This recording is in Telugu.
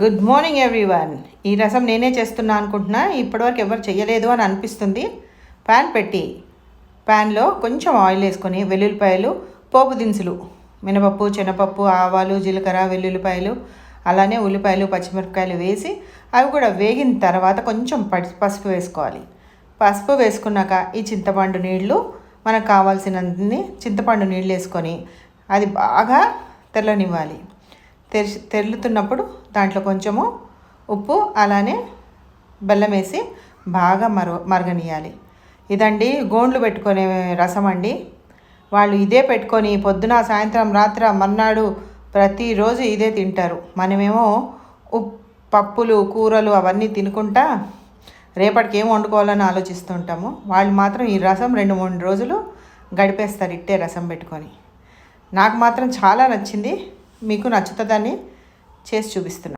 Good morning everyone. ఈ రసం నేనే చేస్తున్నా అనుకుంటున్నా, ఇప్పటివరకు ఎవరు చేయలేదు అని అనిపిస్తుంది. ప్యాన్లో కొంచెం ఆయిల్ వేసుకొని వెల్లుల్లిపాయలు, పోపు దినుసులు, మినపప్పు, శనగపప్పు, ఆవాలు, జీలకర్ర, వెల్లుల్లిపాయలు, అలానే ఉల్లిపాయలు, పచ్చిమిరపకాయలు వేసి అవి కూడా వేగిన తర్వాత కొంచెం పసుపు వేసుకోవాలి. పసుపు వేసుకున్నాక ఈ చింతపండు నీళ్ళు, మనకు కావాల్సినన్ని చింతపండు నీళ్ళు వేసుకొని అది బాగా తెల్లనివ్వాలి. తెరులుతున్నప్పుడు దాంట్లో కొంచెము ఉప్పు, అలానే బెల్లం వేసి బాగా మరగనియాలి. ఇదండి గోండ్లు పెట్టుకునే రసం అండి. వాళ్ళు ఇదే పెట్టుకొని పొద్దున, సాయంత్రం, రాత్రి, మర్నాడు ప్రతిరోజు ఇదే తింటారు. మనమేమో పప్పులు, కూరలు అవన్నీ తినుకుంటా రేపటికి ఏం వండుకోవాలని ఆలోచిస్తుంటాము. వాళ్ళు మాత్రం ఈ రసం 2-3 రోజులు గడిపేస్తారు ఇట్టే రసం పెట్టుకొని. నాకు మాత్రం చాలా నచ్చింది. మీకు నచ్చుతుందని చేసి చూపిస్తున్నాను.